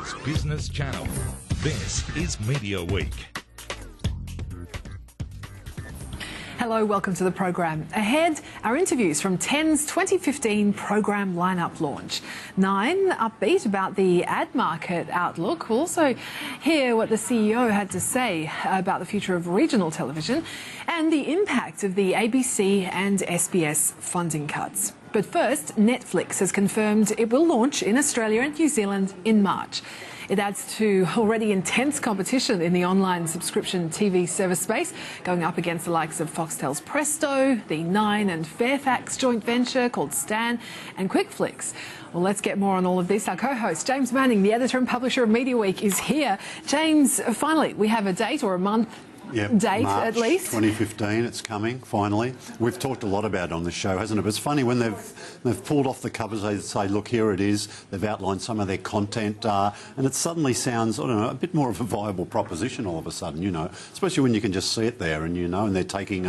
Australia's business channel. This is Mediaweek. Hello, welcome to the program. Ahead, our interviews from 10's 2015 program lineup launch. 9, upbeat about the ad market outlook. We'll also hear what the CEO had to say about the future of regional television and the impact of the ABC and SBS funding cuts. But first, Netflix has confirmed it will launch in Australia and New Zealand in March. It adds to already intense competition in the online subscription TV service space, going up against the likes of Foxtel's Presto, the Nine and Fairfax joint venture called Stan, and QuickFlix. Well, let's get more on all of this. Our co-host, James Manning, the editor and publisher of Mediaweek, is here. James, finally, we have a date or a month. Yep, date March at least. 2015, it's coming, finally. We've talked a lot about it on the show, hasn't it? But it's funny when they've pulled off the covers, they say, look, here it is. They've outlined some of their content, and it suddenly sounds, I don't know, a bit more of a viable proposition all of a sudden, you know, especially when you can just see it there and, you know, and they're taking,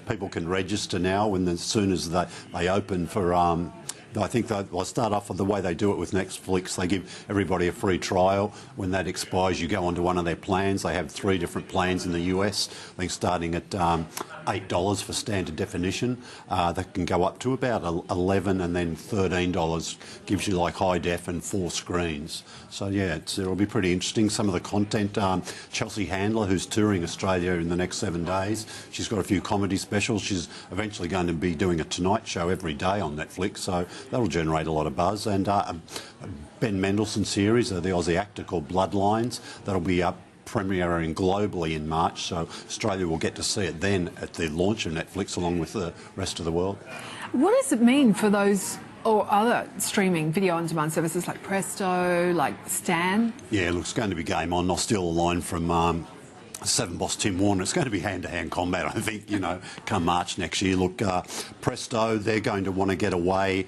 people can register now as soon as they open for... I think they'll start off with the way they do it with Netflix. They give everybody a free trial. When that expires, you go onto one of their plans. They have 3 different plans in the US. I think starting at $8 for standard definition. That can go up to about $11, and then $13 gives you like high def and 4 screens. So yeah, it'll be pretty interesting. Some of the content, Chelsea Handler, who's touring Australia in the next 7 days, she's got a few comedy specials. She's eventually going to be doing a Tonight Show every day on Netflix, so that'll generate a lot of buzz. And Ben Mendelsohn series, the Aussie actor called Bloodlines, that'll be up premiering globally in March, so Australia will get to see it then at the launch of Netflix along with the rest of the world. What does it mean for those or other streaming video on demand services like Presto, like Stan? Yeah, look, it's going to be game on. I'll steal a line from Seven Boss Tim Warner. It's going to be hand-to-hand combat, I think, you know, come March next year. Look, Presto, they're going to want to get away.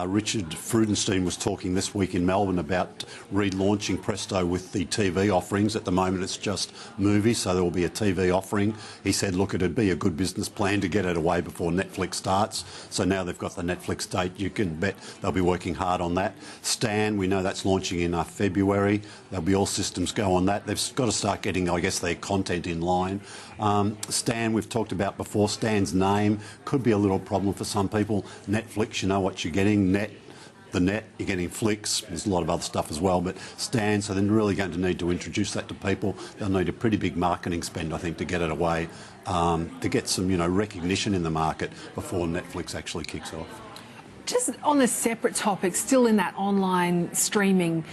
Richard Freudenstein was talking this week in Melbourne about relaunching Presto with the TV offerings. At the moment, it's just movies, so there will be a TV offering. He said, look, it'd be a good business plan to get it away before Netflix starts. So now they've got the Netflix date. You can bet they'll be working hard on that. Stan, we know that's launching in February. There'll be all systems go on that. They've got to start getting, I guess, their content in line. Stan, we've talked about before. Stan's name could be a little problem for some people. Netflix, you know what you're getting. The net, you're getting flicks. There's a lot of other stuff as well, but Stan, so they're really going to need to introduce that to people. They'll need a pretty big marketing spend, I think, to get it away, to get some, you know, recognition in the market before Netflix actually kicks off. Just on a separate topic, still in that online streaming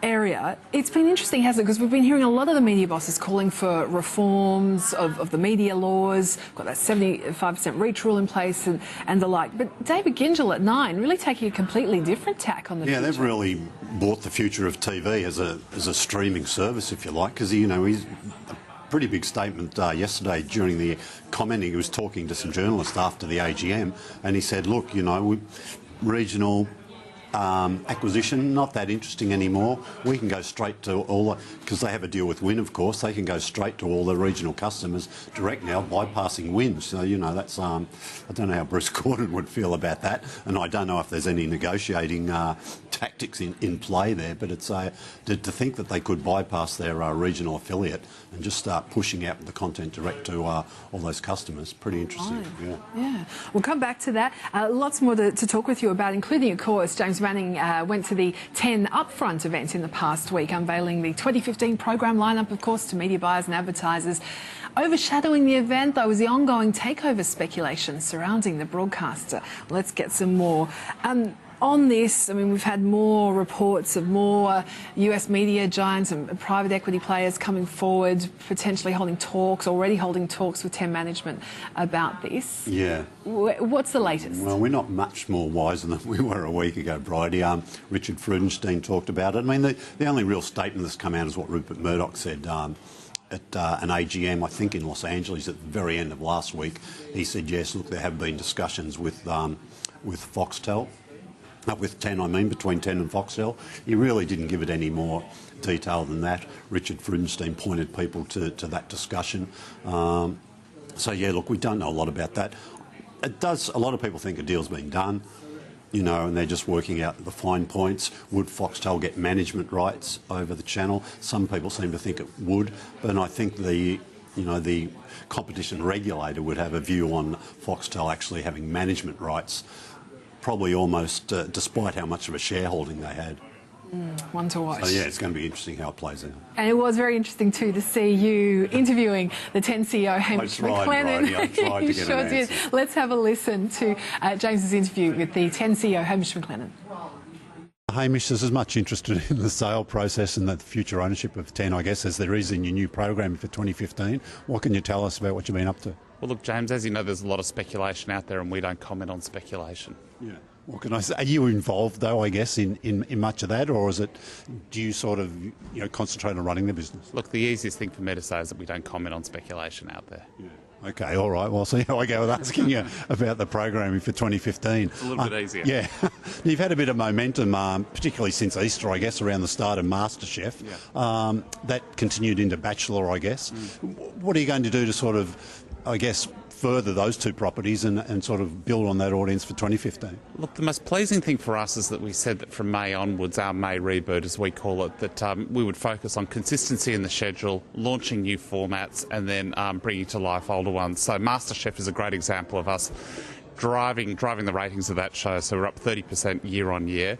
area, it's been interesting, hasn't it? Because we've been hearing a lot of the media bosses calling for reforms of the media laws, got that 75% reach rule in place and the like. But David Gyngell at Nine really taking a completely different tack on the future. Yeah, they've really bought the future of TV as a streaming service, if you like, because, you know, he's a pretty big statement yesterday during the commenting. He was talking to some journalists after the AGM, and he said, look, you know, regional acquisition, not that interesting anymore. We can go straight to all, because they have a deal with Win, of course, they can go straight to all the regional customers direct now, bypassing Win. So, you know, that's, I don't know how Bruce Gordon would feel about that, and I don't know if there's any negotiating tactics in play there, but it's to think that they could bypass their regional affiliate and just start pushing out the content direct to all those customers. Pretty interesting. Oh, yeah. We'll come back to that. Lots more to talk with you about, including, of course, James Manning went to the 10 Upfront event in the past week, unveiling the 2015 program lineup, of course, to media buyers and advertisers. Overshadowing the event, though, was the ongoing takeover speculation surrounding the broadcaster. Let's get some more. On this, I mean, we've had more reports of more US media giants and private equity players coming forward, potentially already holding talks with 10 management about this. Yeah. What's the latest? Well, we're not much more wiser than we were a week ago, Bridie. Richard Freudenstein talked about it. I mean, the only real statement that's come out is what Rupert Murdoch said at an AGM, I think in Los Angeles, at the very end of last week. He said, yes, look, there have been discussions with Foxtel. With 10, I mean, between 10 and Foxtel. He really didn't give it any more detail than that. Richard Freudenstein pointed people to that discussion. So, yeah, look, we don't know a lot about that. A lot of people think a deal's been done. you know, and they're just working out the fine points. Would Foxtel get management rights over the channel? Some people seem to think it would, but I think the competition regulator would have a view on Foxtel actually having management rights, probably almost despite how much of a shareholding they had. One to watch. So yeah, it's going to be interesting how it plays out. And it was very interesting too to see you interviewing the 10 CEO Hamish McLennan. I tried to You get sure an did. answer. Let's have a listen to James's interview with the 10 CEO Hamish McLennan. Hamish, is as much interested in the sale process and the future ownership of 10, I guess, as there is in your new program for 2015. What can you tell us about what you've been up to? Well, look, James, as you know, there's a lot of speculation out there and we don't comment on speculation. Yeah. What can I say? Are you involved, though, I guess, in much of that, or do you sort of concentrate on running the business? Look, the easiest thing for me to say is that we don't comment on speculation out there. Yeah. Okay, all right. Well, I'll see how I go with asking you about the programming for 2015. It's a little bit easier. Yeah. You've had a bit of momentum, particularly since Easter, I guess, around the start of MasterChef. Yeah. That continued into Bachelor, I guess. What are you going to do to sort of, I guess, further those two properties and sort of build on that audience for 2015? Look, the most pleasing thing for us is that we said that from May onwards, our May reboot, as we call it, that we would focus on consistency in the schedule, launching new formats, and then bringing to life older ones. So MasterChef is a great example of us driving the ratings of that show, so we're up 30% year on year.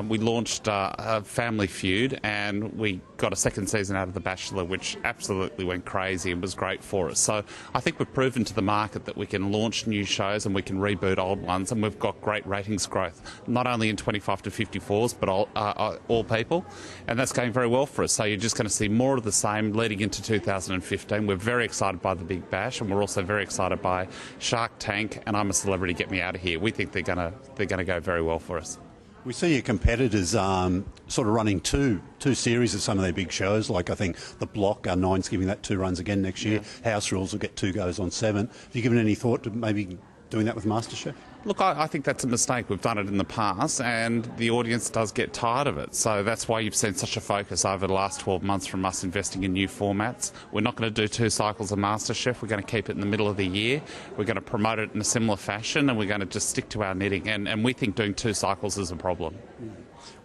We launched a Family Feud and we got a second season out of The Bachelor, which absolutely went crazy and was great for us. So I think we've proven to the market that we can launch new shows and we can reboot old ones, and we've got great ratings growth, not only in 25 to 54s, but all people, and that's going very well for us. So you're just going to see more of the same leading into 2015. We're very excited by The Big Bash, and we're also very excited by Shark Tank and I'm a Celebrity, Get Me Out of Here. We think they're going to go very well for us. We see your competitors sort of running two series of some of their big shows, like I think The Block, Nine's giving that 2 runs again next year. Yeah. House Rules will get 2 goes on 7. Have you given any thought to maybe doing that with MasterChef? Look, I think that's a mistake. We've done it in the past and the audience does get tired of it. So that's why you've seen such a focus over the last 12 months from us investing in new formats. We're not going to do 2 cycles of MasterChef. We're going to keep it in the middle of the year. We're going to promote it in a similar fashion and we're going to just stick to our knitting. And we think doing 2 cycles is a problem.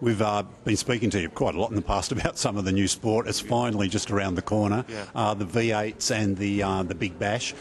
We've been speaking to you quite a lot in the past about some of the new sport. It's finally just around the corner. Yeah. The V8s and the Big Bash.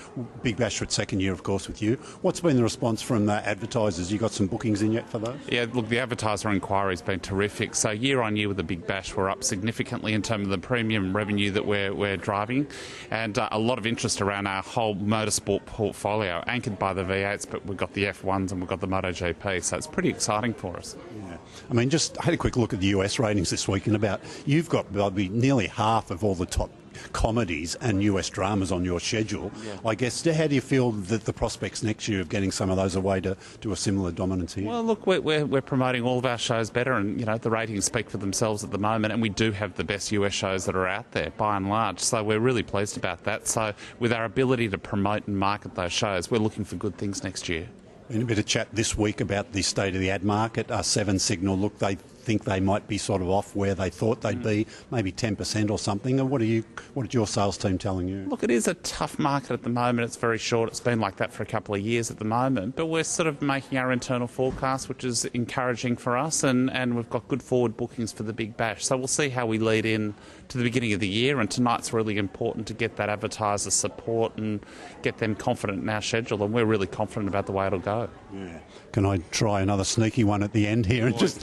Big Bash for its second year, of course, with you. What's been the response from the advertisers? You got some bookings in yet for those? Yeah, look, the advertiser inquiry has been terrific. So year on year with the Big Bash, we're up significantly in terms of the premium revenue that we're driving, and a lot of interest around our whole motorsport portfolio, anchored by the V8s, but we've got the F1s and we've got the MotoGP. So it's pretty exciting for us. Yeah. I mean, just had a quick look at the US ratings this week, and you've got probably nearly half of all the top comedies and US dramas on your schedule. Yeah. I guess, how do you feel that the prospects next year of getting some of those away to a similar dominance here? Well, look, we're promoting all of our shows better, and the ratings speak for themselves at the moment, and we do have the best US shows that are out there by and large. So we're really pleased about that. So with our ability to promote and market those shows, we're looking for good things next year. Been a bit of chat this week about the state of the ad market. Seven Signal, look, they think they might be sort of off where they thought they'd be, maybe 10% or something. And what are your sales team telling you? Look, it is a tough market at the moment. It's very short. It's been like that for a couple of years at the moment. But we're sort of making our internal forecast, which is encouraging for us. And we've got good forward bookings for the Big Bash. So we'll see how we lead in to the beginning of the year. And tonight's really important to get that advertiser support and get them confident in our schedule. And we're really confident about the way it'll go. Yeah. Can I try another sneaky one at the end here and just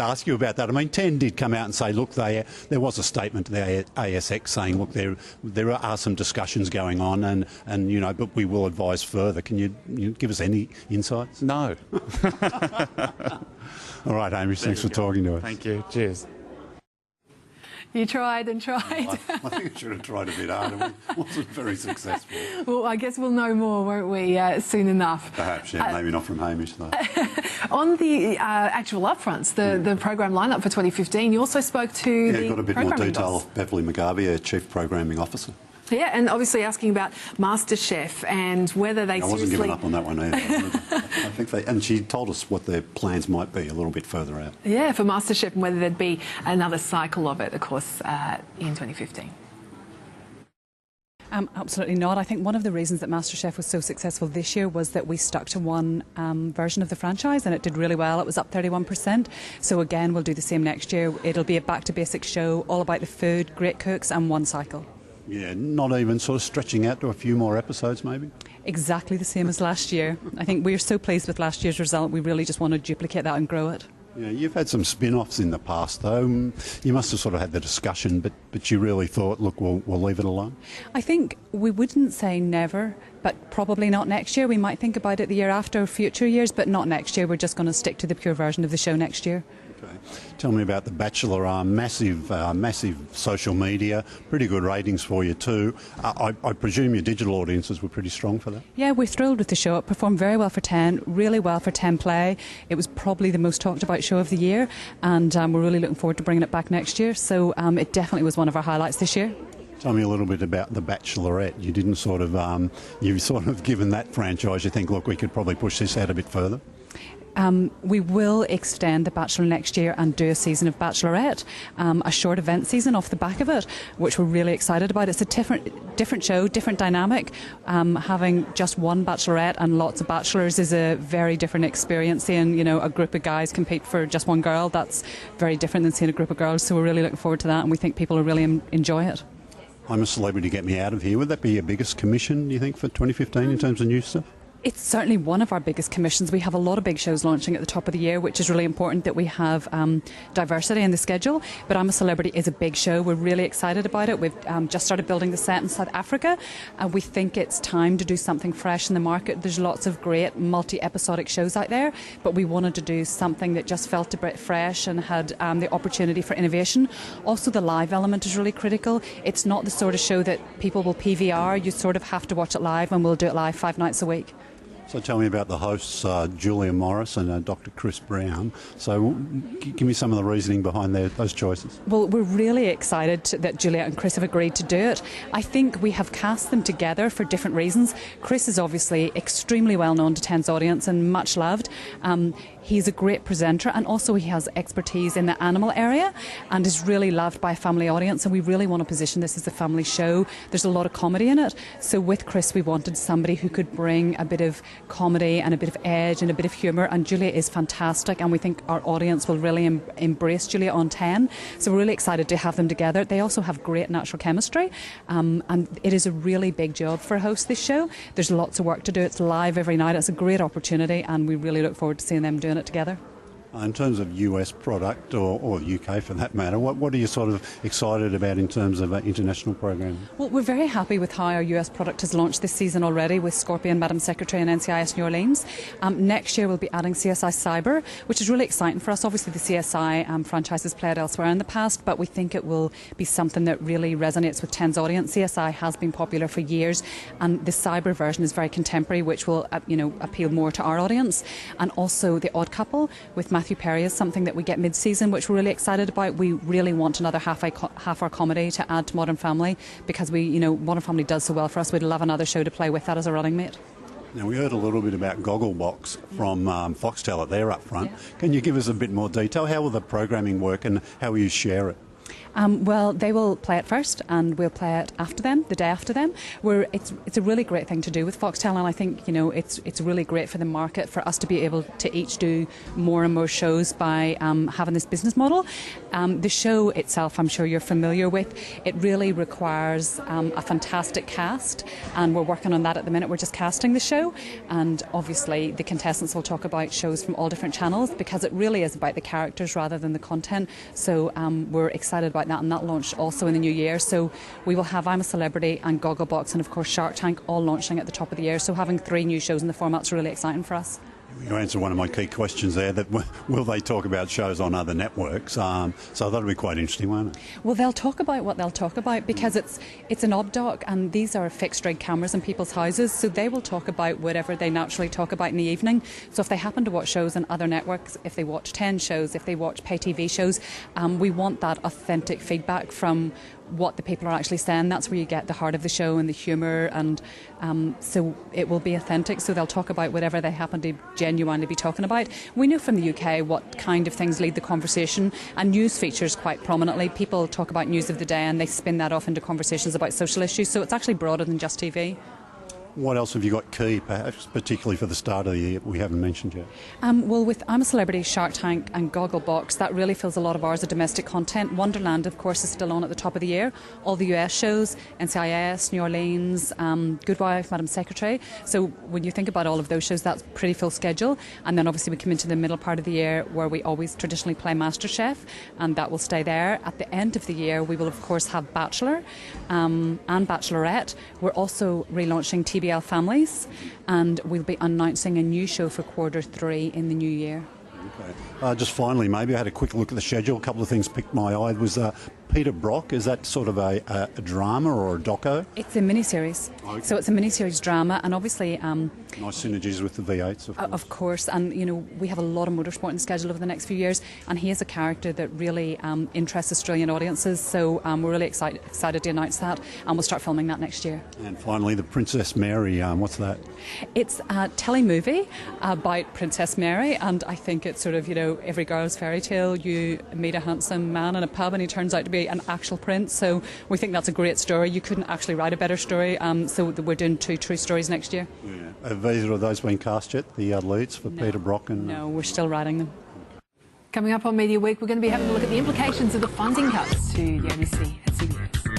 ask you about that? I mean, 10 did come out and say, look, there was a statement to the ASX saying, look, there are some discussions going on, and but we will advise further. Can you give us any insights? No. All right, Hamish, thanks for talking to us. Thank you. Cheers. You tried and tried. I think I should have tried a bit harder. It wasn't very successful. Well, I guess we'll know more, won't we, soon enough? Perhaps, yeah. Maybe not from Hamish, though. On the actual upfronts, the program lineup for 2015, you also spoke to the got a bit more programming detail boss. of Beverly McGarvey, our Chief Programming Officer. Yeah, and obviously asking about MasterChef and whether they I wasn't giving up on that one either. I think and she told us what their plans might be a little bit further out. Yeah, for MasterChef, and whether there'd be another cycle of it, of course, in 2015. Absolutely not. I think one of the reasons that MasterChef was so successful this year was that we stuck to one version of the franchise, and it did really well. It was up 31%. So again, we'll do the same next year. It'll be a back to basics show, all about the food, great cooks, and one cycle. Yeah, not even sort of stretching out to a few more episodes maybe? Exactly the same as last year. I think we're so pleased with last year's result, we really just want to duplicate that and grow it. Yeah, you've had some spin-offs in the past, though. You must have sort of had the discussion, but you really thought, look, we'll leave it alone? I think we wouldn't say never, but probably not next year. We might think about it the year after or future years, but not next year. We're just going to stick to the pure version of the show next year. Okay. Tell me about The Bachelor. Massive social media, pretty good ratings for you too. I presume your digital audiences were pretty strong for that? Yeah, we're thrilled with the show. It performed very well for 10, really well for 10 Play. It was probably the most talked about show of the year, and we're really looking forward to bringing it back next year. So it definitely was one of our highlights this year. Tell me a little bit about The Bachelorette. You didn't you've sort of given that franchise, you think, look, we could probably push this out a bit further? We will extend The Bachelor next year and do a season of Bachelorette, a short event season off the back of it, which we're really excited about. It's a different show, different dynamic. Having just one Bachelorette and lots of bachelors is a very different experience. Seeing, a group of guys compete for just one girl, that's very different than seeing a group of girls. So we're really looking forward to that, and we think people will really enjoy it. I'm a Celebrity, Get Me Out of Here. Would that be your biggest commission, do you think, for 2015 in terms of new stuff? It's certainly one of our biggest commissions. We have a lot of big shows launching at the top of the year, which is really important that we have diversity in the schedule. But I'm a Celebrity is a big show. We're really excited about it. We've just started building the set in South Africa, and we think it's time to do something fresh in the market. There's lots of great multi-episodic shows out there, but we wanted to do something that just felt a bit fresh and had the opportunity for innovation. Also, the live element is really critical. It's not the sort of show that people will PVR. You sort of have to watch it live, and we'll do it live 5 nights a week. So tell me about the hosts, Julia Morris and Dr. Chris Brown. So give me some of the reasoning behind those choices. Well, we're really excited that Julia and Chris have agreed to do it. I think we have cast them together for different reasons. Chris is obviously extremely well known to 10's audience and much loved. He's a great presenter, and also he has expertise in the animal area and is really loved by a family audience, and we really want to position this as a family show. There's a lot of comedy in it, so with Chris we wanted somebody who could bring a bit of comedy and a bit of edge and a bit of humour, and Julia is fantastic, and we think our audience will really embrace Julia on 10, so we're really excited to have them together. They also have great natural chemistry, and it is a really big job for a host, this show. There's lots of work to do. It's live every night. It's a great opportunity, and we really look forward to seeing them doing it together. In terms of US product, or UK for that matter, what are you sort of excited about in terms of international programming? Well, we're very happy with how our US product has launched this season already with Scorpion, Madam Secretary and NCIS New Orleans. Next year we'll be adding CSI Cyber, which is really exciting for us. Obviously the CSI franchise has played elsewhere in the past, but we think it will be something that really resonates with 10's audience. CSI has been popular for years, and the Cyber version is very contemporary, which will appeal more to our audience. And also The Odd Couple with Matthew Perry is something that we get mid-season, which we're really excited about. We really want another half-hour comedy to add to Modern Family, because Modern Family does so well for us. We'd love another show to play with that as a running mate. Now, we heard a little bit about Gogglebox from Foxtel at their upfront. Yeah. Can you give us a bit more detail? How will the programming work and how will you share it? Well, they will play it first, and we'll play it after them, the day after them. It's a really great thing to do with Foxtel, and I think it's really great for the market for us to be able to each do more and more shows by having this business model. The show itself, I'm sure you're familiar with. It really requires a fantastic cast, and we're working on that at the minute. We're just casting the show, and obviously the contestants will talk about shows from all different channels, because it really is about the characters rather than the content. So we're excited about that, and that launched also in the new year. So we will have I'm a Celebrity and Gogglebox and of course Shark Tank all launching at the top of the year. So having 3 new shows in the format's really exciting for us. You answered one of my key questions there, that will they talk about shows on other networks? So that'll be quite interesting, won't it? Well, they'll talk about what they'll talk about, because it's an obdoc, and these are fixed rig cameras in people's houses, so they will talk about whatever they naturally talk about in the evening. So if they happen to watch shows on other networks, if they watch 10 shows, if they watch pay TV shows, we want that authentic feedback from what the people are actually saying. That's where you get the heart of the show and the humour, and so it will be authentic. So they'll talk about whatever they happen to genuinely be talking about. We know from the UK what kind of things lead the conversation, and news features quite prominently. People talk about news of the day and they spin that off into conversations about social issues. So it's actually broader than just TV. What else have you got key, perhaps, particularly for the start of the year, we haven't mentioned yet? Well, with I'm a Celebrity, Shark Tank and Gogglebox, that really fills a lot of hours of domestic content. Wonderland, of course, is still on at the top of the year. All the US shows, NCIS, New Orleans, Good Wife, Madam Secretary. So when you think about all of those shows, that's pretty full schedule. And then obviously we come into the middle part of the year where we always traditionally play MasterChef, and that will stay there. At the end of the year, we will, of course, have Bachelor and Bachelorette. We're also relaunching TBL Families, and we'll be announcing a new show for Q3 in the new year. Okay. Just finally, maybe I had a quick look at the schedule. A couple of things picked my eye. Was Peter Brock, is that sort of a drama or a doco? It's a miniseries. Okay. So it's a miniseries drama, and obviously nice synergies with the V8s, of course. Of course, and you know, we have a lot of motorsport in the schedule over the next few years, and he is a character that really interests Australian audiences, so we're really excited to announce that, and we'll start filming that next year. And finally, the Princess Mary, what's that? It's a telemovie about Princess Mary, and I think it's sort of, you know, every girl's fairy tale. You meet a handsome man in a pub and he turns out to be an actual prince, so we think that's a great story. You couldn't actually write a better story, so we're doing 2 true stories next year. Yeah. Have either of those been cast yet, the leads for Peter Brock? No, we're still writing them. Coming up on Media Week, we're going to be having a look at the implications of the funding cuts to the ABC and CBS.